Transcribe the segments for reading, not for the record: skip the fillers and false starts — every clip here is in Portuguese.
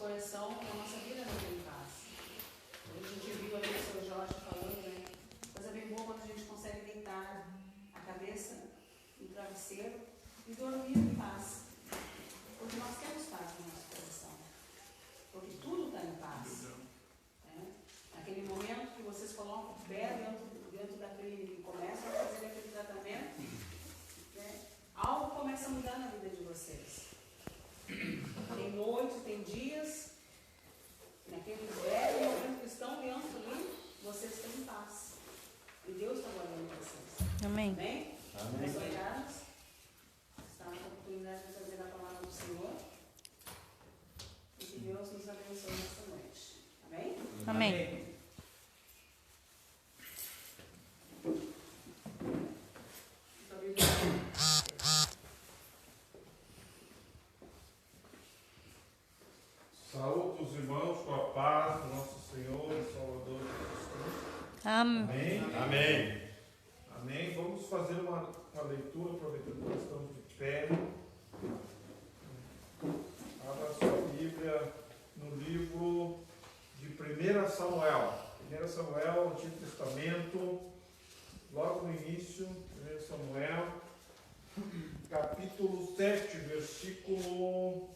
coração, que a nossa vida não tem paz. A gente viu ali o seu Jorge falando, né? Coisa bem boa quando a gente consegue deitar a cabeça no travesseiro e dormir em paz. Porque nós temos paz no nosso coração. Porque tudo está em paz. Né? Naquele momento que vocês colocam o pé dentro da clínica e começam a fazer aquele tratamento, né? Algo começa a mudar na vida de vocês. Tem noites, tem dias, naquele velho momento que estão dentro ali, vocês têm paz. E Deus está guardando vocês. Amém. Amém? Amém. Nós olharmos, está na oportunidade de fazer a palavra do Senhor. E que Deus nos abençoe nesta noite. Amém? Amém. Saúde os irmãos com a paz do nosso Senhor e Salvador Jesus Cristo. Amém. Amém? Amém. Amém. Vamos fazer uma leitura, aproveitando que nós estamos de pé. Abra a sua Bíblia no livro de 1 Samuel. 1 Samuel, Antigo Testamento, logo no início, 1 Samuel, capítulo 7, versículo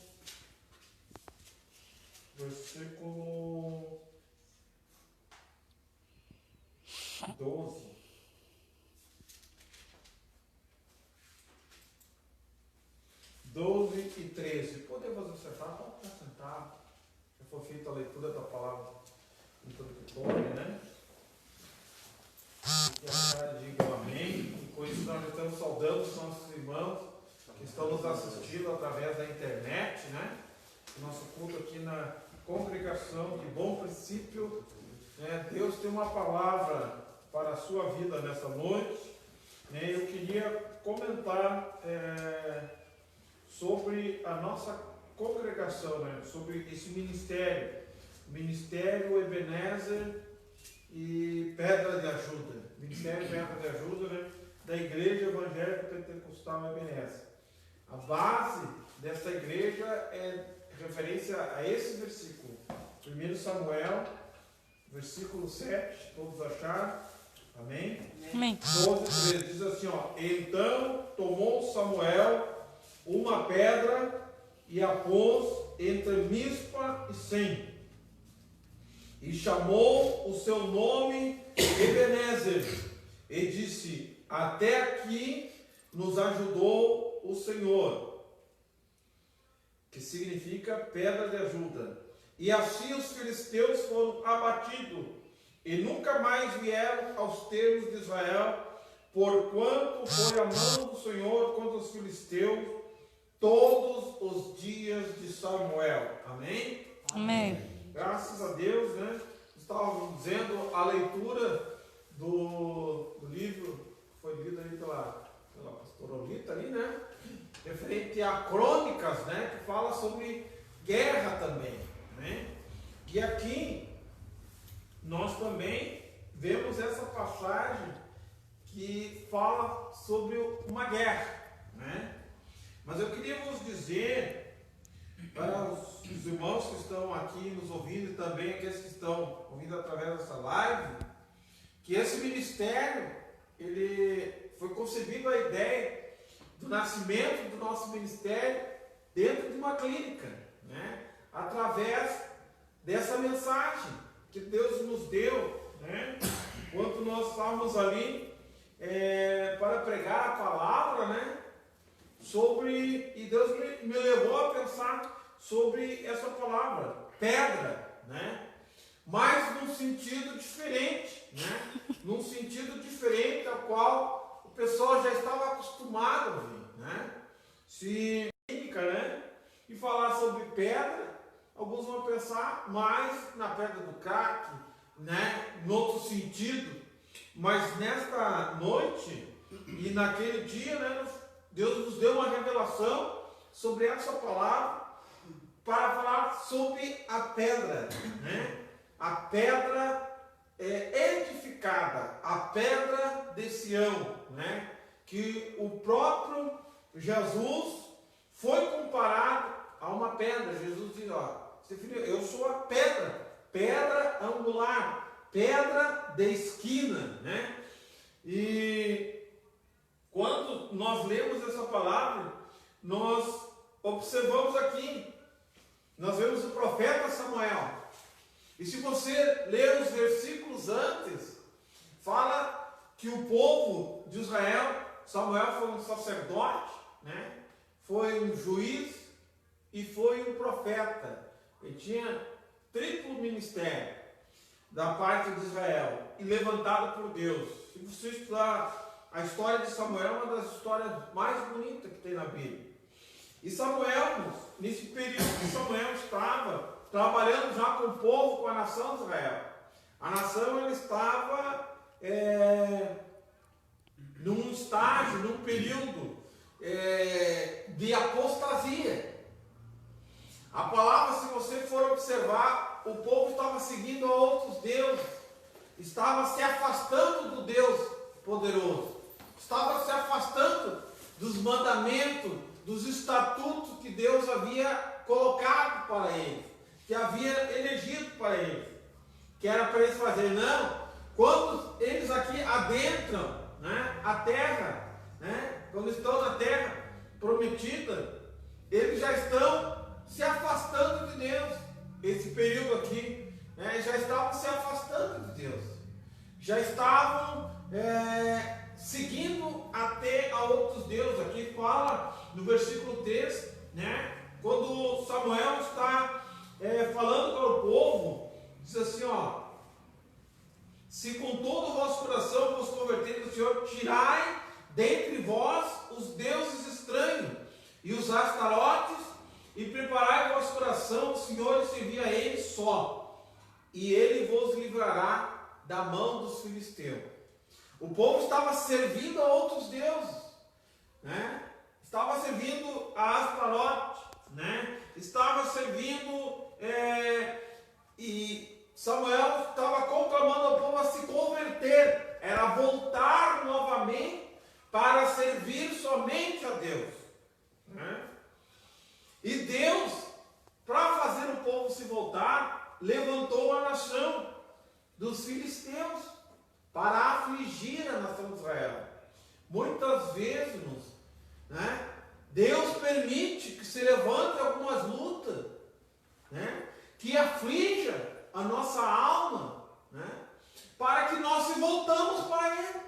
12. 12 e 13. Podemos acertar? Pode sentar. Já foi feita a leitura da palavra introdutória, né? Que a cara diga amém. E com isso nós estamos saudando os nossos irmãos que estão nos assistindo através da internet, né? O nosso culto aqui na congregação de Bom Princípio. Deus tem uma palavra para a sua vida nessa noite. Eu queria comentar sobre a nossa congregação, sobre esse ministério. Ministério Ebenezer e Pedra de Ajuda. Ministério Pedra de Ajuda, da Igreja Evangélica Pentecostal Ebenezer. A base dessa igreja é referência a esse versículo. 1 Samuel, versículo 7, todos acharam? Amém? Amém. 12, 13, diz assim, então tomou Samuel uma pedra e a pôs entre Mispa e Sem, e chamou o seu nome Ebenezer, e disse, até aqui nos ajudou o Senhor, que significa pedra de ajuda. E assim os filisteus foram abatidos, e nunca mais vieram aos termos de Israel, porquanto foi a mão do Senhor contra os filisteus todos os dias de Samuel. Amém? Amém. Graças a Deus, Estávamos dizendo a leitura do livro que foi lido aí pela pastora Olita ali, referente a crônicas, que fala sobre guerra também, E aqui nós também vemos essa passagem que fala sobre uma guerra, Mas eu queria vos dizer para os irmãos que estão aqui nos ouvindo e também aqueles que estão ouvindo através dessa live, que esse ministério, ele foi concebido a ideia do nascimento do nosso ministério dentro de uma clínica, através dessa mensagem que Deus nos deu, enquanto nós estávamos ali para pregar a palavra, e Deus me levou a pensar sobre essa palavra, pedra, mas num sentido diferente, num sentido diferente ao qual o pessoal já estava acostumado a ouvir, se clínica, e falar sobre pedra, alguns vão pensar mais na pedra do crack, no outro sentido, mas nesta noite e naquele dia, Deus nos deu uma revelação sobre essa palavra para falar sobre a pedra, A pedra edificada, a pedra de Sião, Que o próprio Jesus foi comparado a uma pedra. Jesus diz, Você filho, eu sou a pedra, pedra angular, pedra de esquina, né? E quando nós lemos essa palavra, nós observamos aqui, nós vemos o profeta Samuel. E se você ler os versículos antes, fala que o povo de Israel, Samuel foi um sacerdote, né? Foi um juiz e foi um profeta. Ele tinha triplo ministério da parte de Israel e levantado por Deus. Se você estudar a história de Samuel, é uma das histórias mais bonitas que tem na Bíblia. E Samuel, nesse período que Samuel estava trabalhando já com o povo, com a nação de Israel, a nação ela estava num estágio, num período de apostasia. A palavra, se você for observar, o povo estava seguindo a outros deuses, estava se afastando do Deus poderoso, estava se afastando dos mandamentos, dos estatutos que Deus havia colocado para eles, que havia elegido para eles, que era para eles fazerem. Não, quando eles aqui adentram, né, a terra, né, quando estão na terra prometida, eles já estão se afastando de Deus. Esse período aqui, né, já estavam se afastando de Deus, já estavam seguindo até a outros deuses. Aqui fala no versículo 3, né, quando Samuel está falando para o povo, diz assim, ó: se com todo o vosso coração vos converterem ao Senhor, tirai dentre vós os deuses estranhos e os astarotes, e preparai o vosso coração ao Senhor e servi a Ele só, e Ele vos livrará da mão dos filisteus. O povo estava servindo a outros deuses, né? Estava servindo a Astarote, né? Estava servindo e Samuel estava conclamando ao povo a se converter, era voltar novamente para servir somente a Deus, né? E Deus, para fazer o povo se voltar, levantou a nação dos filisteus para afligir a nação de Israel. Muitas vezes, né, Deus permite que se levante algumas lutas, né, que aflija a nossa alma, né, para que nós se voltamos para Ele.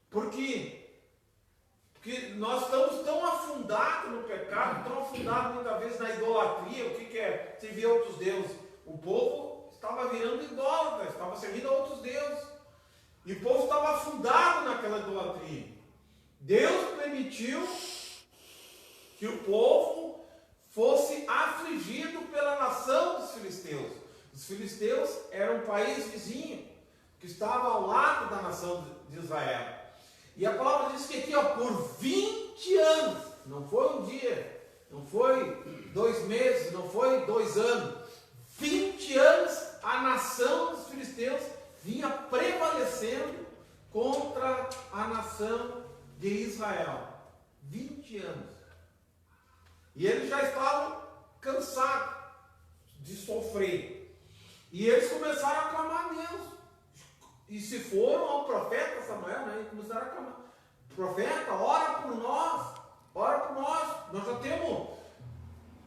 Porque nós estamos tão afundados no pecado, tão afundados muitas vezes na idolatria. O que é servir a outros deuses? O povo estava virando idólatra, estava servindo a outros deuses. E o povo estava afundado naquela idolatria. Deus permitiu que o povo fosse afligido pela nação dos filisteus. Os filisteus eram um país vizinho, que estava ao lado da nação de Israel. E a palavra diz que aqui, ó, por 20 anos, não foi um dia, não foi 2 meses, não foi 2 anos, 20 anos a nação dos filisteus vinha prevalecendo contra a nação de Israel. 20 anos. E eles já estavam cansados de sofrer. E eles começaram a clamar a Deus. E se foram ao profeta Samuel, né, e começaram a clamar: profeta, ora por nós, nós já temos.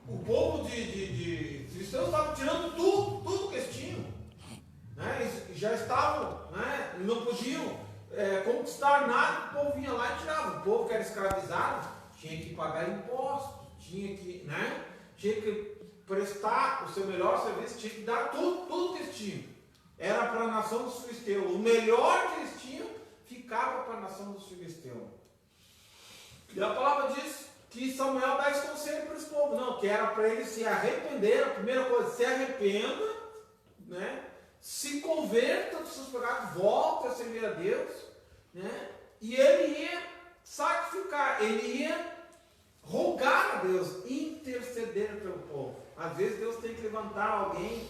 O povo de cristãos estava tirando tudo que eles tinham, né, eles já estavam, né, não podiam conquistar nada. O povo vinha lá e tirava. O povo que era escravizado tinha que pagar impostos, tinha que prestar o seu melhor serviço, tinha que dar tudo que eles tinham. Era para a nação dos filisteus. O melhor que eles tinham ficava para a nação dos filisteus. E a palavra diz que Samuel dá esse conselho para esse povo. Não, que era para eles se arrepender. A primeira coisa, se arrependa, né? Se converta dos seus pecados, volte a servir a Deus, né? E ele ia sacrificar, ele ia rogar a Deus, interceder pelo povo. Às vezes Deus tem que levantar alguém,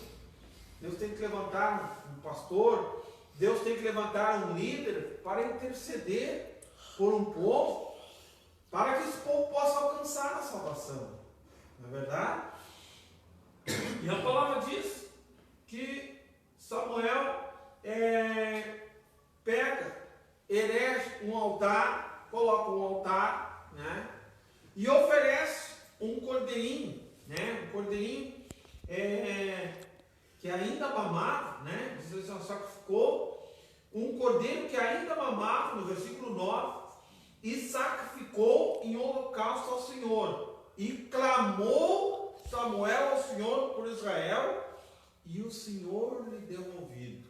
Deus tem que levantar um pastor, Deus tem que levantar um líder para interceder por um povo, para que esse povo possa alcançar a salvação. Não é verdade? E a palavra diz que Samuel pega, erege um altar, coloca um altar, né? E oferece um cordeirinho, né? Um cordeirinho que ainda mamava, né? Diz assim, sacrificou um cordeiro que ainda mamava, no versículo 9, e sacrificou em holocausto ao Senhor. E clamou Samuel ao Senhor por Israel, e o Senhor lhe deu ouvido.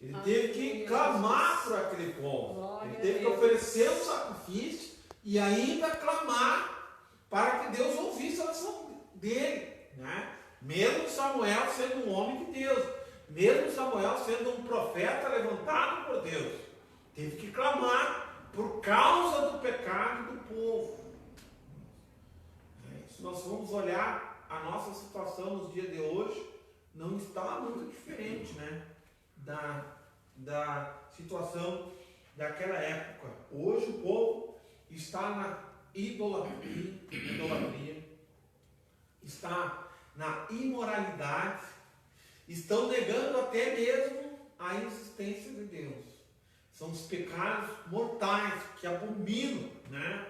Ele teve que clamar por aquele povo. Ele teve que oferecer um sacrifício e ainda clamar para que Deus ouvisse a oração dele, né? Mesmo Samuel sendo um homem de Deus, mesmo Samuel sendo um profeta levantado por Deus, teve que clamar por causa do pecado do povo. Se nós vamos olhar a nossa situação nos dias de hoje, não está muito diferente, né? Da situação daquela época. Hoje o povo está na idolatria, está na imoralidade, estão negando até mesmo a existência de Deus. São os pecados mortais que abominam, né?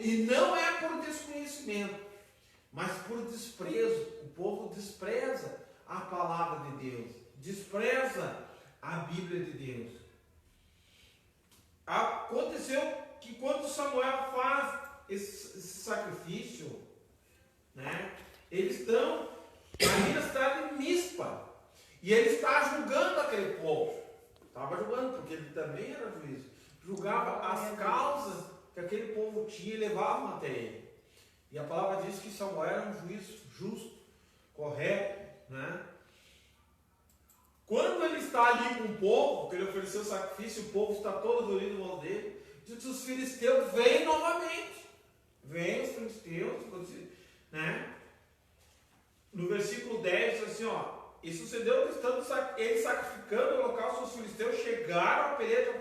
E não é por desconhecimento, mas por desprezo. O povo despreza a palavra de Deus, despreza a Bíblia de Deus. Aconteceu que quando Samuel faz esse sacrifício, né, eles estão ali na cidade de Mispa, e ele está julgando aquele povo. Estava julgando, porque ele também era juiz. Julgava as causas que aquele povo tinha e levavam até ele. E a palavra diz que Samuel era um juiz justo, correto, né? Quando ele está ali com o povo, porque ele ofereceu o sacrifício, o povo está todo reunido em mão dele, diz que os filisteus vêm novamente. Vêm os filisteus, né? No versículo 10 diz assim, ó, e sucedeu que estando ele sacrificando o holocausto, os filisteus chegaram a peleja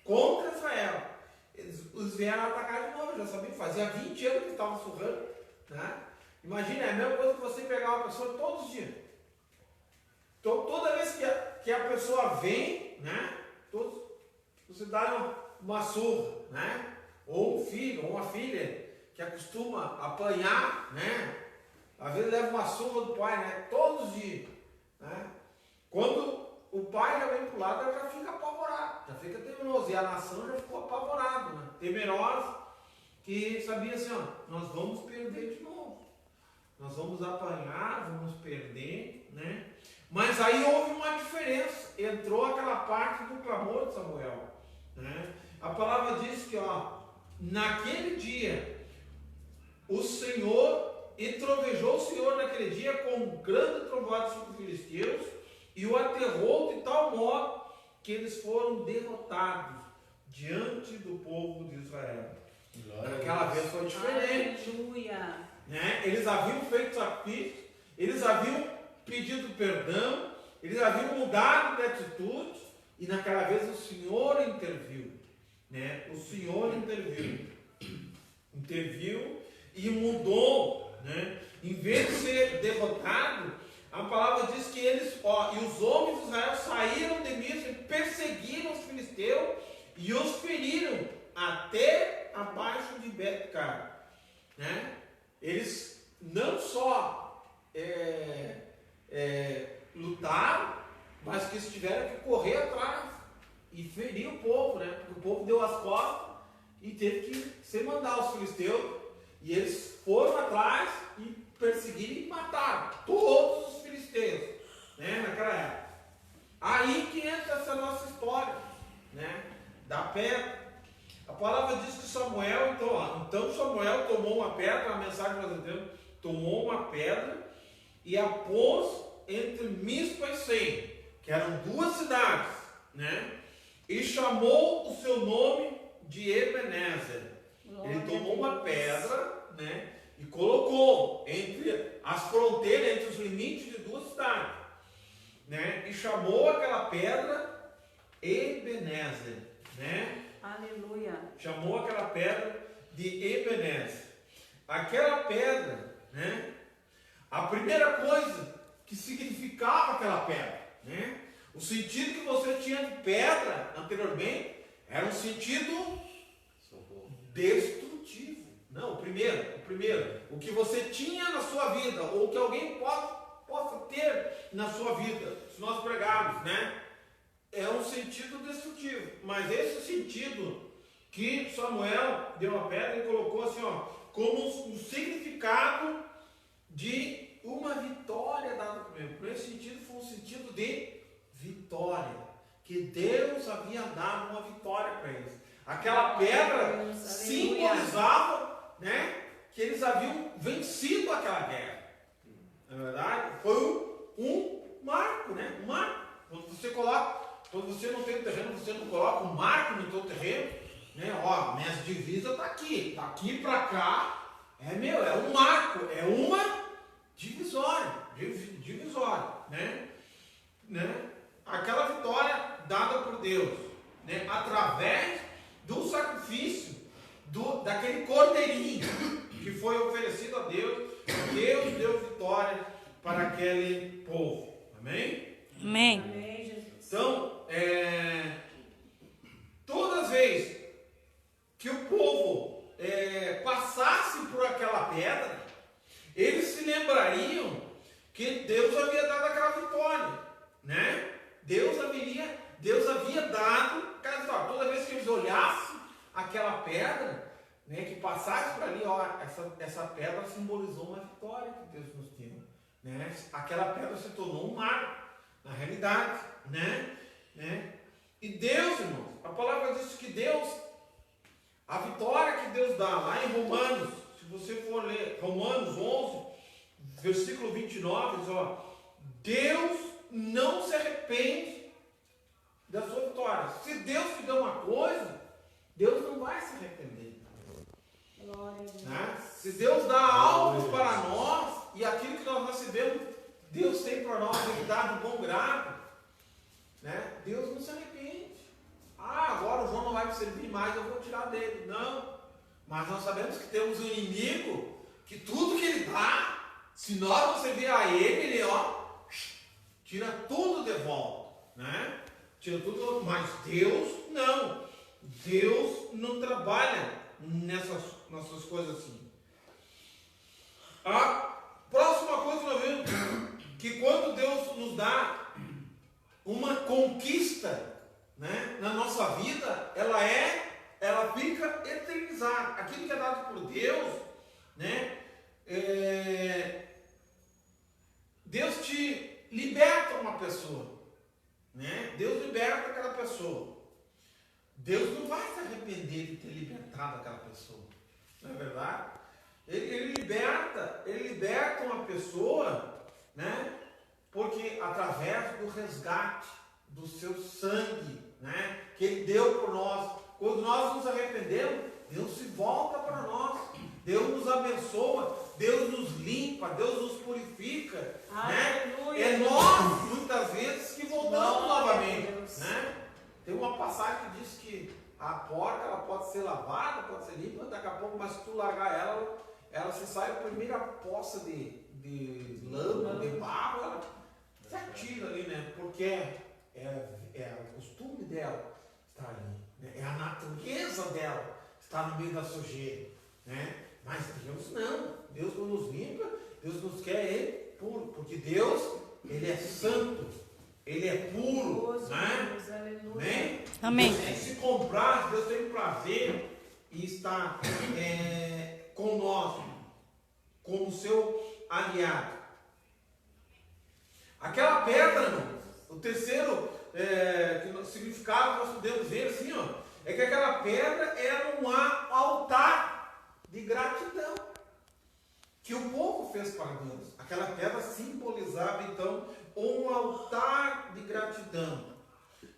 contra Israel. Eles vieram atacar de novo, já sabiam, fazia 20 anos que estavam surrando, né? Imagina, é a mesma coisa que você pegar uma pessoa todos os dias. Então, toda vez que a pessoa vem, né, você dá uma surra, né? Ou um filho, ou uma filha que acostuma apanhar, né? Às vezes leva uma surra do pai, né? Todos os dias, né? Quando o pai já vem para o lado, ela já fica apavorado, já fica temeroso. E a nação já ficou apavorada, né? Temerosa, que sabia assim, ó, nós vamos perder de novo. Nós vamos apanhar, vamos perder, né? Mas aí houve uma diferença. Entrou aquela parte do clamor de Samuel, né? A palavra diz que, ó, naquele dia, o Senhor, e trovejou o Senhor naquele dia com grande trovoada sobre os filisteus, e o aterrou de tal modo que eles foram derrotados diante do povo de Israel. Aquela vez foi diferente. Aleluia. Né? Eles haviam feito sacrifício, eles haviam pedido perdão, eles haviam mudado de atitude, e naquela vez o Senhor interviu, né? O Senhor interviu e mudou, né? Em vez de ser derrotado, a palavra diz que eles, ó, e os homens de Israel saíram de Mispa e perseguiram os filisteus e os feriram até abaixo de Bet-car, né? Eles não só lutaram, mas que eles tiveram que correr atrás e ferir o povo, né? Porque o povo deu as costas e teve que se mandar os filisteus, e eles foram atrás e perseguiram e mataram todos os filisteus, né? Naquela época. Aí que entra essa nossa história, né? Da pedra. A palavra diz que Samuel, então Samuel tomou uma pedra, a mensagem que nós entendemos, tomou uma pedra e a pôs entre Mispa e Sem, que eram duas cidades, né? E chamou o seu nome de Ebenezer. Ele tomou uma pedra, né? E colocou entre as fronteiras, entre os limites de duas cidades, né? E chamou aquela pedra Ebenezer, né? Aleluia. Chamou aquela pedra de Ebenezer. Aquela pedra, né? A primeira coisa que significava aquela pedra, né? O sentido que você tinha de pedra anteriormente era um sentido destrutivo. Não, o primeiro, o que você tinha na sua vida, ou que alguém possa ter na sua vida, se nós pregarmos, né? É um sentido destrutivo. Mas esse sentido que Samuel deu a pedra e colocou assim, ó, como um significado de uma vitória dada por ele. Por esse sentido, foi um sentido de vitória, que Deus havia dado uma vitória para eles. Aquela pedra simbolizava, né, que eles haviam vencido aquela guerra. Na verdade, foi um marco, né? Um marco. Quando você não tem terreno, você não coloca um marco no seu terreno, né? Ó, minhas divisas tá aqui para cá, é meu, é um marco, é uma divisória, né? Aquela vitória dada por Deus, né? Através do sacrifício daquele cordeirinho que foi oferecido a Deus. Deus deu vitória para aquele povo. Amém? Amém. Amém, Jesus. Então, todas as vezes que o povo passasse por aquela pedra, eles se lembrariam que Deus havia dado aquela vitória, né? Deus havia dado, toda vez que eles olhassem aquela pedra, né, que passasse por ali, ó, essa pedra simbolizou uma vitória que Deus nos deu, né? Aquela pedra se tornou um marco, na realidade, né? E Deus, irmãos, a palavra diz que Deus, a vitória que Deus dá lá em Romanos, se você for ler Romanos 11, versículo 29, diz, ó, Deus não se arrepende da sua vitória. Se Deus te deu uma coisa, Deus não vai se arrepender. Glória a Deus. Né? Se Deus dá algo para nós, e aquilo que nós recebemos, Deus tem para nós, Ele dá de bom grado, né? Deus não se arrepende. Agora o João não vai me servir mais, eu vou tirar dele. Não. Mas nós sabemos que temos um inimigo que tudo que ele dá, se nós não servir a ele, ó, tira tudo de volta, né? Tira tudo, mas Deus não. Deus não trabalha nessas coisas assim. A próxima coisa que nós vemos, que quando Deus nos dá uma conquista, né, na nossa vida, ela fica eternizada. Aquilo que é dado por Deus, né, Deus te liberta uma pessoa, né? Deus liberta aquela pessoa. Deus não vai se arrepender de ter libertado aquela pessoa, não é verdade? Ele liberta uma pessoa, né? Porque através do resgate do seu sangue, né, que Ele deu por nós, quando nós nos arrependemos, Deus se volta para nós, Deus nos abençoa, Deus nos limpa, Deus nos purifica, né? É nós, muitas vezes, que voltamos novamente, né? Tem uma passagem que diz que a porca, ela pode ser lavada, pode ser limpa, daqui a pouco, mas se tu largar ela se sai a primeira poça de lama, de barro, ela se atira ali, né? Porque é o costume dela estar ali, né? É a natureza dela estar no meio da sujeira, né? Mas Deus não. Deus não nos limpa, Deus nos quer puro, porque Deus, Ele é santo, Ele é puro, né? Amém? Amém. Deus se comprar, Deus tem prazer em estar com nós, como seu aliado. Aquela pedra, irmão, o terceiro significado que nós podemos ver assim, ó, é que aquela pedra era um altar de gratidão que o povo fez para Deus. Aquela pedra simbolizava então um altar de gratidão,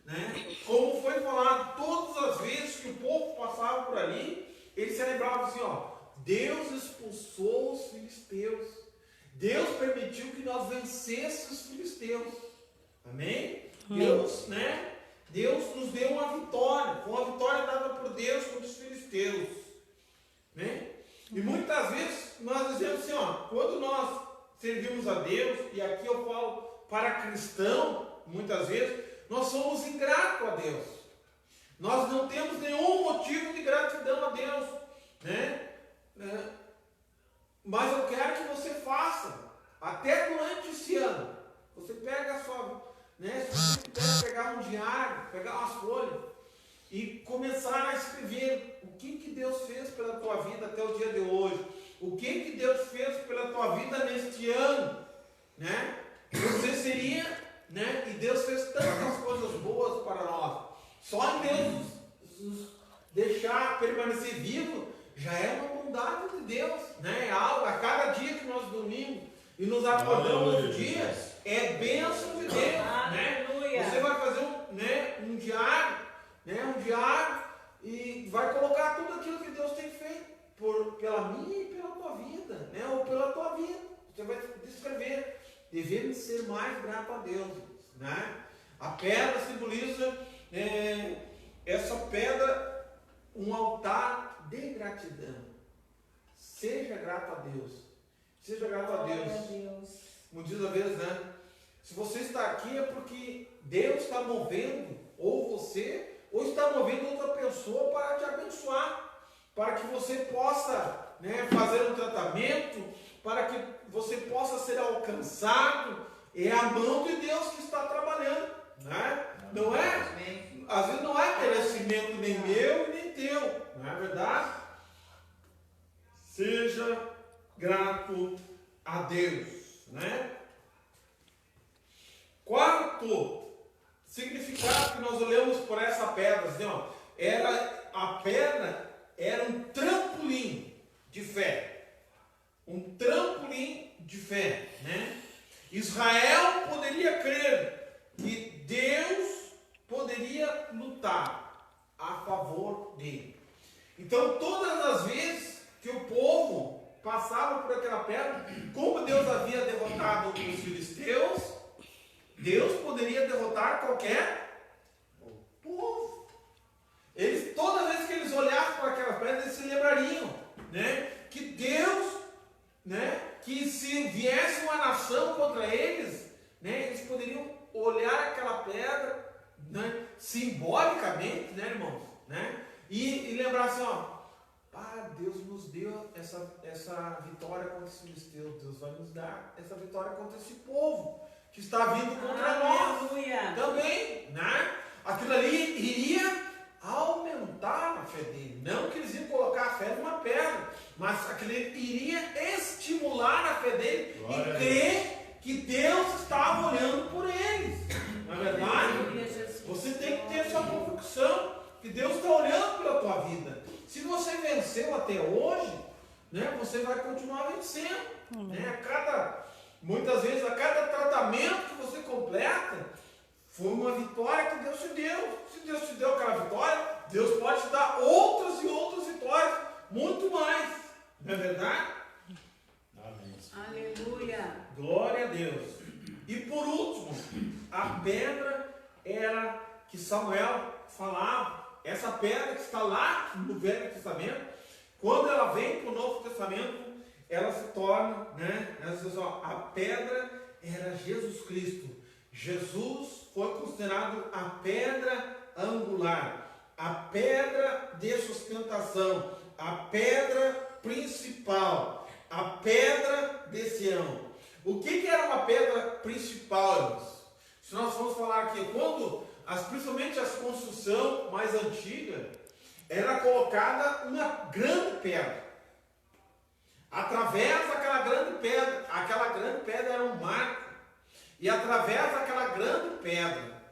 né? Como foi falado, todas as vezes que o povo passava por ali, eles celebravam assim, ó, Deus expulsou os filisteus, Deus permitiu que nós vencêssemos os filisteus. Amém? Deus, né? Deus nos deu uma vitória, foi uma vitória dada por Deus contra os filisteus, né? E muitas vezes nós dizemos assim, ó, quando nós servimos a Deus, e aqui eu falo para cristão, muitas vezes, nós somos ingratos a Deus. Nós não temos nenhum motivo de gratidão a Deus, né? Mas eu quero que você faça, até durante esse ano. Você pega a sua, né? Se você puder pegar um diário, pegar umas folhas e começar a escrever o que Deus fez pela tua vida até o dia de hoje, o que Deus fez pela tua vida neste ano, né? Você seria, né? E Deus fez tantas coisas boas para nós. Só em Deus nos deixar permanecer vivo já é uma bondade de Deus, né? É algo, a cada dia que nós dormimos e nos acordamos no dia, é bênção de Deus, né? Você vai fazer um diário, né? Um diário, e vai colocar tudo aquilo que Deus tem feito pela minha e pela tua vida, né? Ou pela tua vida. Você vai descrever. Devemos ser mais gratos a Deus, né? A pedra simboliza essa pedra, um altar de gratidão. Seja grato a Deus. Seja grato a Deus. Como diz a vez, né? Se você está aqui é porque Deus está movendo, ou você, ou está movendo outra pessoa para te abençoar, para que você possa, né, fazer um tratamento, para que você possa ser alcançado. É a mão de Deus que está trabalhando, né? Não é? Às vezes não é merecimento nem meu e nem teu, não é verdade? Seja grato a Deus, né? Quarto significado que nós olhamos por essa pedra, assim, ó, a pedra era um trampolim de fé. Um trampolim de fé, né? Israel poderia crer que Deus poderia lutar a favor dele. Então, todas as vezes que o povo passava por aquela pedra, como Deus havia derrotado os filisteus, Deus poderia derrotar qualquer povo. Toda vez que eles olhassem para aquela pedra, eles se lembrariam, né, que Deus, né, que se viesse uma nação contra eles, né, eles poderiam olhar aquela pedra, né, simbolicamente, né, irmãos, né, e lembrar assim, ó, Deus nos deu essa vitória contra os filisteus, Deus vai nos dar essa vitória contra esse povo que está vindo contra nós também, né? Aquilo ali iria aumentar a fé dele, não que eles iam colocar a fé numa pedra, mas aquilo iria estimular a fé dele. Glória, e crer que Deus estava olhando por eles, não é verdade? Você tem que ter essa convicção que Deus está olhando pela tua vida. Se você venceu até hoje, né, você vai continuar vencendo, né? Muitas vezes, a cada tratamento que você completa, foi uma vitória que Deus te deu. Se Deus te deu aquela vitória, Deus pode te dar outras e outras vitórias, muito mais. Não é verdade? Amém. Aleluia. Glória a Deus. E por último, a pedra era que Samuel falava, essa pedra que está lá no Velho Testamento, quando ela vem para o Novo Testamento, ela se torna, né? A pedra era Jesus Cristo. Jesus foi considerado a pedra angular, a pedra de sustentação, a pedra principal, a pedra de Sião. O que era uma pedra principal, irmãos? Se nós formos falar aqui, principalmente as construções mais antigas, era colocada uma grande pedra. Através daquela grande pedra, aquela grande pedra era um marco, e através daquela grande pedra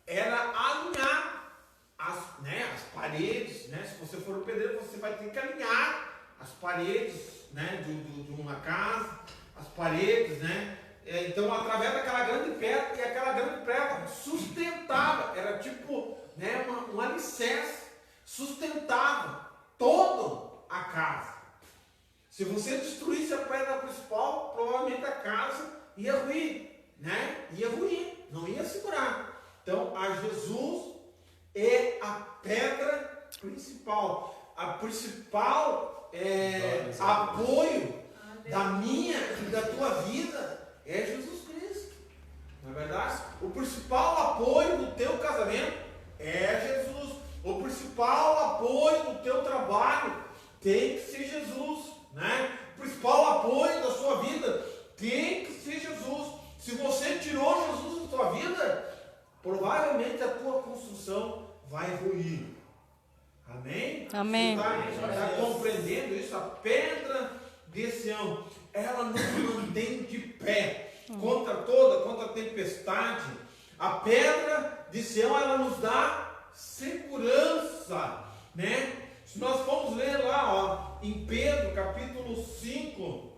era alinhar as paredes, né? Se você for um pedreiro, você vai ter que alinhar as paredes, né, de uma casa, as paredes, né? Então, através daquela grande pedra, e aquela grande pedra sustentava, era tipo, né, um alicerce, sustentava toda a casa. Se você destruísse a pedra principal, provavelmente a casa ia ruir, né? Ia ruir, não ia segurar. Então, a Jesus é a pedra principal, a principal apoio da minha e da tua vida é Jesus Cristo. Não é verdade? O principal apoio do teu casamento é Jesus. O principal apoio do teu trabalho tem que ser Jesus, né? O principal apoio da sua vida tem que ser Jesus. Se você tirou Jesus da tua vida, provavelmente a tua construção vai ruir. Amém? Amém. Você está compreendendo isso? A pedra de Sião, ela nos mantém de pé contra a tempestade. A pedra de Sião, ela nos dá segurança, né? Se nós formos ler lá, ó, em Pedro, capítulo 5,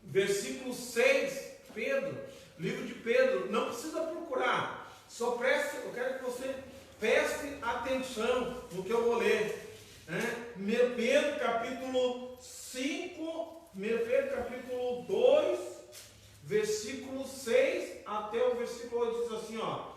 versículo 6, Pedro, livro de Pedro, não precisa procurar, só preste, eu quero que você preste atenção no que eu vou ler, né? Pedro, capítulo 5, Pedro, capítulo 2, versículo 6 até o versículo 8, diz assim, ó: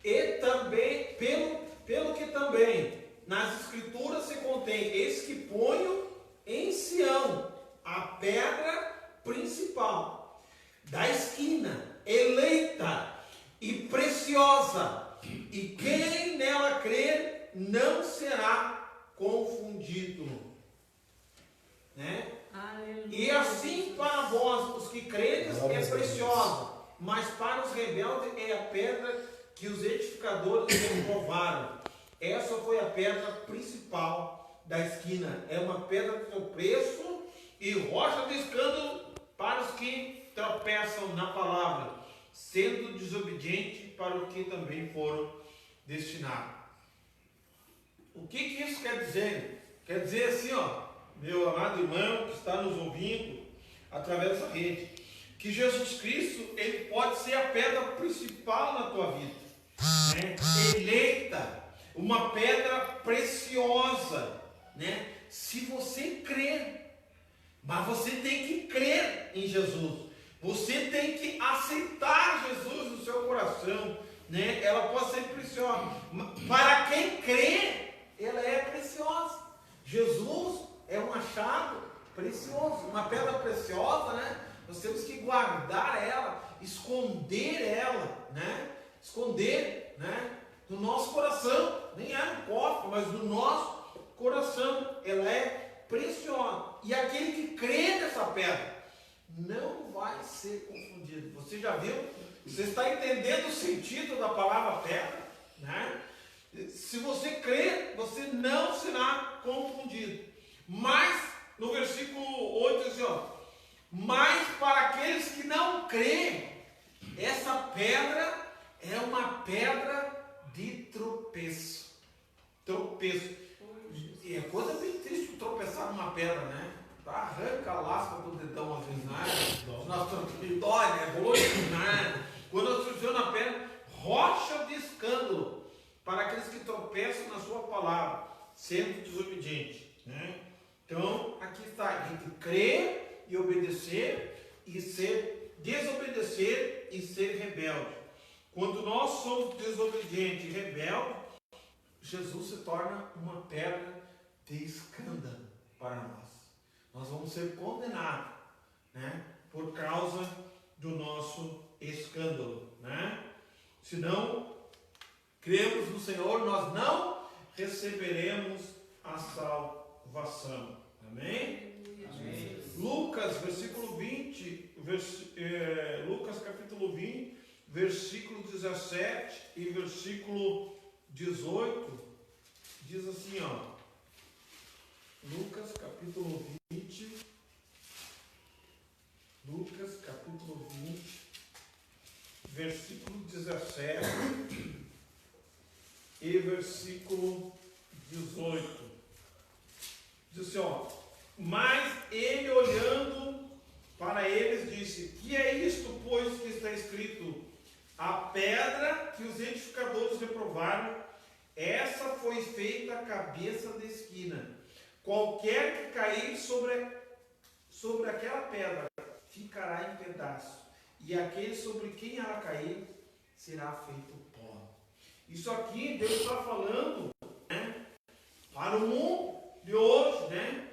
e também, pelo que também nas escrituras se contém, eis que ponho em Sião a pedra principal da esquina, eleita e preciosa, e quem nela crer não será confundido, né? E assim para vós, os que credes, é preciosa, mas para os rebeldes é a pedra que os edificadores reprovaram. Essa foi a pedra principal da esquina. É uma pedra de tropeço e rocha de escândalo para os que tropeçam na palavra, sendo desobediente para o que também foram destinados. O que isso quer dizer? Quer dizer assim, ó, meu amado irmão que está nos ouvindo através dessa rede, que Jesus Cristo, ele pode ser a pedra principal na tua vida, né? Eleita, uma pedra preciosa, né? Se você crer, mas você tem que crer em Jesus, você tem que aceitar Jesus no seu coração, né? Ela pode ser preciosa, para quem crê, ela é preciosa. Jesus é um achado precioso, uma pedra preciosa, né? Nós temos que guardar ela, esconder ela, né? Esconder, né? No nosso coração, nem é no cofre, mas no nosso coração, ela é preciosa. E aquele que crê nessa pedra não vai ser confundido. Você já viu? Você está entendendo o sentido da palavra pedra, né? Se você crê, você não será confundido. Mas, no versículo 8 diz assim, ó: mas para aqueles que não creem, essa pedra é uma pedra de tropeço. Tropeço. E é coisa bem triste tropeçar numa pedra, né? Arranca a lasca do dedão às vezes, né? Nós dói, é roxo, né? Quando nós surgiu na pedra, rocha de escândalo para aqueles que tropeçam na sua palavra, sendo desobedientes, né? Então, aqui está, entre crer e obedecer, e ser desobedecer e ser rebelde. Quando nós somos desobedientes e rebeldes, Jesus se torna uma pedra de escândalo para nós. Nós vamos ser condenados, né, por causa do nosso escândalo, né? Se não cremos no Senhor, nós não receberemos a salvação. Amém? Amém. Lucas, versículo 20, Lucas capítulo 20, versículo 17 e versículo 18, diz assim, ó, Lucas capítulo 20, Lucas capítulo 20, versículo 17 e versículo 18, diz assim, ó: mas ele, olhando para eles, disse: que é isto, pois, que está escrito? A pedra que os edificadores reprovaram, essa foi feita a cabeça da esquina. Qualquer que cair sobre aquela pedra ficará em pedaço, e aquele sobre quem ela cair será feito pó. Isso aqui Deus está falando, né, para o mundo de hoje, né?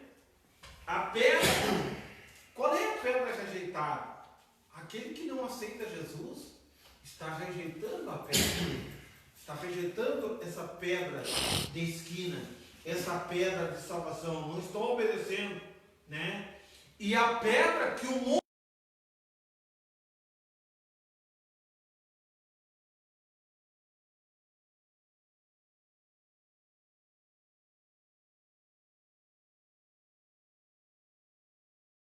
A pedra, qual rejeitado. Aquele que não aceita Jesus está rejeitando a pedra. Está rejeitando essa pedra de esquina, essa pedra de salvação. Não estou obedecendo, né? E a pedra que o mundo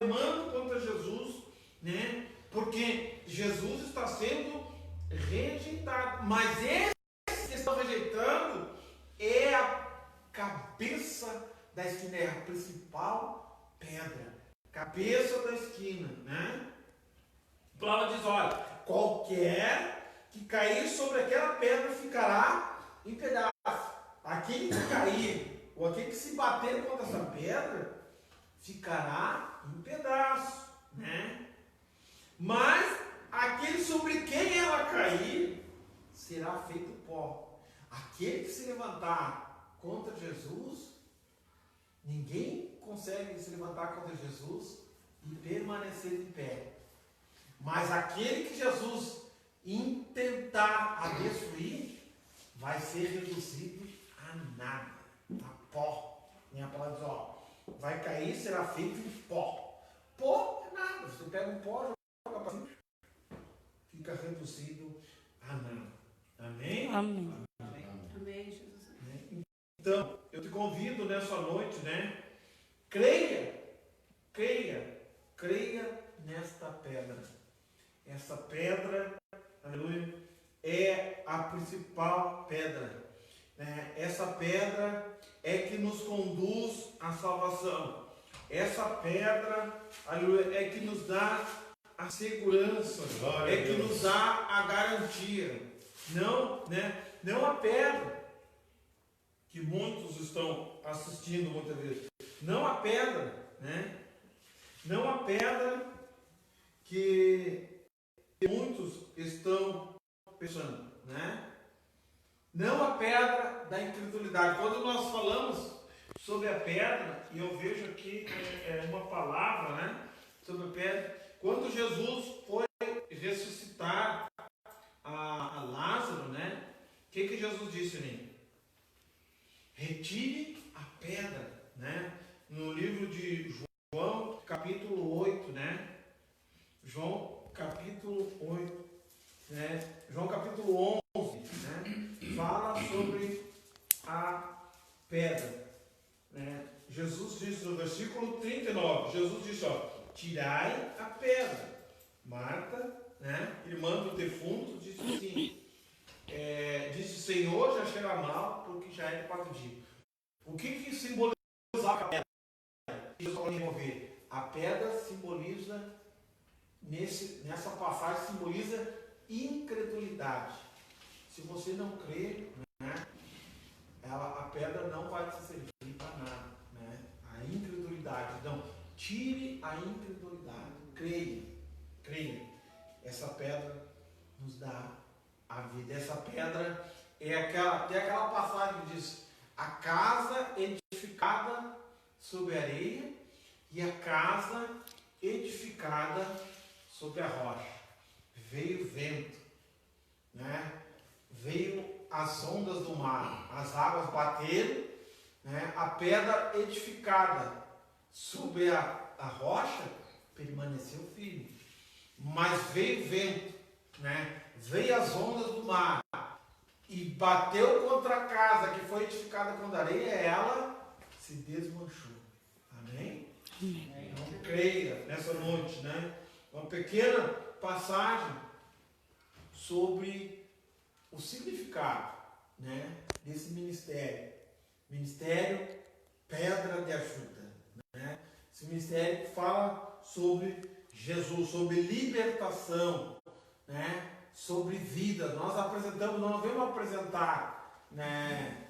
manda contra Jesus, né? Porque Jesus está sendo rejeitado. Mas esses que estão rejeitando é a cabeça da esquina, é a principal pedra. Cabeça da esquina, né? A palavra diz, olha, qualquer que cair sobre aquela pedra ficará em pedaços. Aquele que cair, ou aquele que se bater contra essa pedra, ficará em pedaços, né? Mas aquele sobre quem ela cair, será feito pó. Aquele que se levantar contra Jesus, ninguém consegue se levantar contra Jesus e permanecer em pé. Mas aquele que Jesus intentar a destruir, vai ser reduzido a nada, a pó. A palavra diz, ó, vai cair, será feito em pó. Pó é nada. Você pega um pó, joga para cima, fica reduzido a nada. Amém? Amém. Amém, Jesus. Então, eu te convido nessa noite, né? Creia nesta pedra. Essa pedra, aleluia, é a principal pedra. Né? Essa pedra é que nos conduz à salvação. Essa pedra, aleluia, é que nos dá a segurança, é que nos dá a garantia. Não, né? Não a pedra que muitos estão assistindo muitas vezes. Não a pedra, né? Não a pedra que muitos estão pensando, né? Não a pedra da incredulidade. Quando nós falamos sobre a pedra, e eu vejo aqui uma palavra, né? Sobre a pedra. Quando Jesus foi ressuscitar a Lázaro, né? O que Jesus disse ali? Retire a pedra, né? No livro de João, capítulo 8, né? João, capítulo 8, né? João, capítulo 11, né? Fala sobre a pedra, né? Jesus disse no versículo 39, Jesus disse, ó, tirai a pedra. Marta, né? Irmã do defunto, disse assim, disse, Senhor, já cheira mal, porque já é de 4 dias. O que simbolizava a pedra? Jesus vai envolver. A pedra simboliza, nessa passagem, simboliza incredulidade. Se você não crê, né, a pedra não vai te servir para nada. Né? A incredulidade. Então, tire a incredulidade. Creia. Essa pedra nos dá a vida. Essa pedra tem aquela passagem que diz, a casa edificada sobre a areia e a casa edificada sobre a rocha. Veio o vento, né? Veio as ondas do mar, as águas bateram, né? A pedra edificada sobre a rocha permaneceu firme. Mas veio o vento, né? Veio as ondas do mar e bateu contra a casa que foi edificada com areia, ela se desmanchou. Amém? Então creia nessa noite, né? Uma pequena passagem sobre o significado, né, desse ministério. Ministério Pedra de Ajuda, né? Esse ministério que fala sobre Jesus, sobre libertação, né? Sobre vida. Nós não vamos apresentar, né,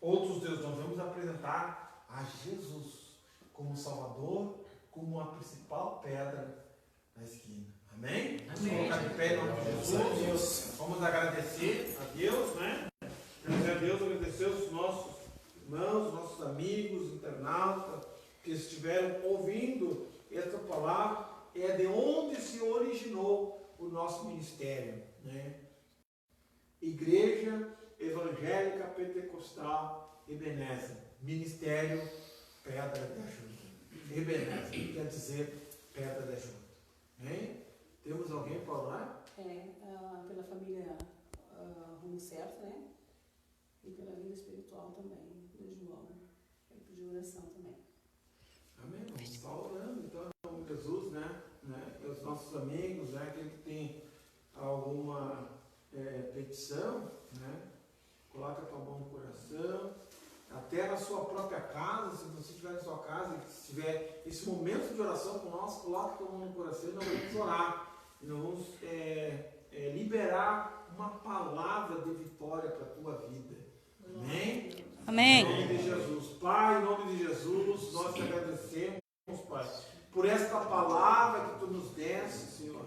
outros deuses, nós vamos apresentar a Jesus como Salvador, como a principal pedra na esquina. Amém? Vamos colocar de pé em nome de Jesus. Vamos agradecer a Deus, né? Agradecer os nossos irmãos, nossos amigos, internautas, que estiveram ouvindo esta palavra, é de onde se originou o nosso ministério, né? Igreja Evangélica Pentecostal Ebenezer, Ministério Pedra de Ajuda. Ebenezer quer dizer Pedra de Ajuda. Hein? Temos alguém para orar? Pela família Rumo Certo, né? E pela vida espiritual também, do João. Ele pediu oração também. Amém? Vamos estar orando, então, em nome de Jesus, né? E os nossos amigos, né? Aquele que tem alguma petição, né? Coloca a tua mão no coração, até na sua própria casa, se você estiver na sua casa, se tiver esse momento de oração com nós, coloca a tua mão no coração e nós vamos orar. E nós vamos liberar uma palavra de vitória para a tua vida. Amém? Amém. Em nome de Jesus. Pai, em nome de Jesus, nós te agradecemos, Pai, por esta palavra que tu nos deste, Senhor.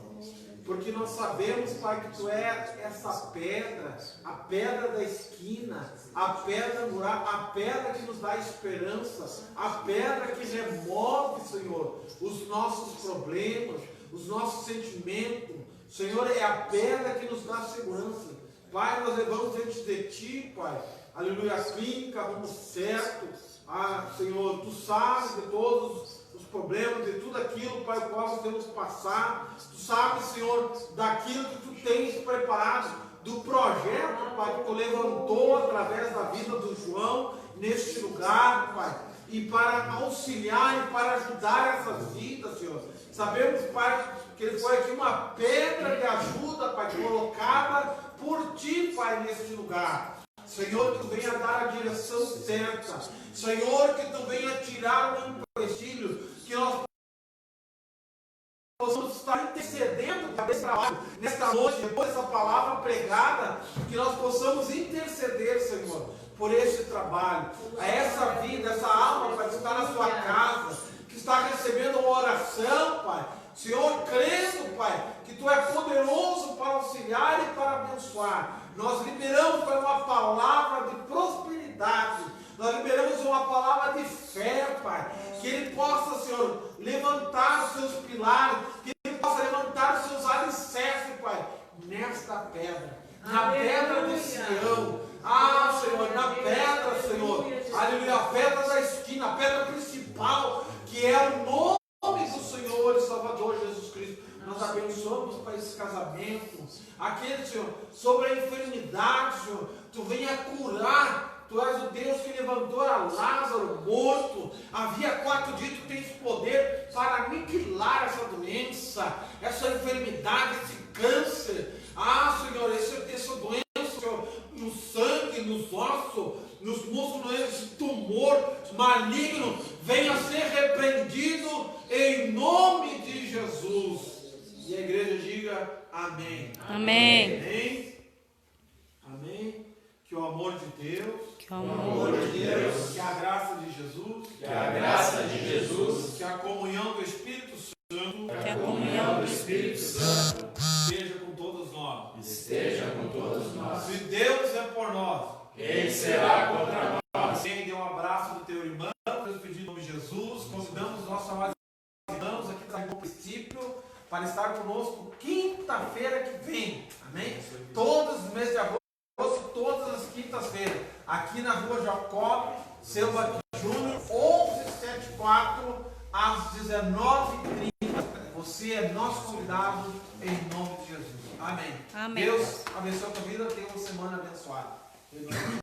Porque nós sabemos, Pai, que tu és essa pedra, a pedra da esquina, a pedra angular, a pedra que nos dá esperança, a pedra que remove, Senhor, os nossos problemas, os nossos sentimentos. Senhor, é a pedra que nos dá segurança. Pai, nós levamos diante de Ti, Pai, aleluia, a clínica, Rumo Certo. Senhor, Tu sabes de todos os problemas, de tudo aquilo, Pai, o qual nós temos passado. Tu sabes, Senhor, daquilo que Tu tens preparado, do projeto, Pai, que Tu levantou através da vida do João neste lugar, Pai, e para auxiliar e para ajudar essas vidas, Senhor. Sabemos, Pai, que ele foi aqui uma pedra de ajuda, Pai, colocada por Ti, Pai, neste lugar. Senhor, que Tu venha dar a direção certa. Senhor, que Tu venha tirar o empecilho, que nós possamos estar intercedendo desse trabalho, nesta noite, depois dessa palavra pregada, que nós possamos interceder, Senhor, por este trabalho, a essa vida, essa alma, Pai, que está na sua casa, que está recebendo uma oração, Pai. Senhor, crendo, Pai, que Tu é poderoso para auxiliar e para abençoar. Nós liberamos, Pai, uma palavra de prosperidade. Nós liberamos uma palavra de fé, Pai. Que Ele possa, Senhor, levantar os seus pilares. Que Ele possa levantar os seus alicerces, Pai, nesta pedra. Na pedra de Sião. Senhor, na pedra, Senhor. Aleluia, a pedra da esquina, a pedra principal, que é o nome do Senhor e Salvador Jesus Cristo. Nós abençoamos para esse casamento. Aquele, Senhor, sobre a enfermidade, Senhor, Tu venha curar. Tu és o Deus que levantou a Lázaro morto. Havia 4 dias, Tu tens poder para aniquilar essa doença, essa enfermidade, esse câncer. Senhor, essa doença, Senhor, no sangue, nos ossos, nos músculos, esse tumor maligno, venha ser repreendido em nome de Jesus. E a igreja diga amém. Amém. Amém. Amém. Que o amor de Deus, Que o amor de Deus, que a graça de Jesus, que a graça de Jesus, que a comunhão do Espírito Santo, que a comunhão do Espírito Santo esteja com todos nós. esteja com todos nós. Se Deus é por nós, Quem será contra nós? quem deu um abraço do teu irmão, Deus pedir em nome de Jesus, convidamos os nossos amados irmãos aqui da Bom Princípio para estar conosco quinta-feira que vem, amém? Todos os meses de agosto, todas as quintas-feiras, aqui na rua Jacob Silva Júnior, 1174, às 19h30. Você é nosso convidado em nome de Jesus. Amém. Amém. Deus abençoe a tua vida, tenha uma semana abençoada.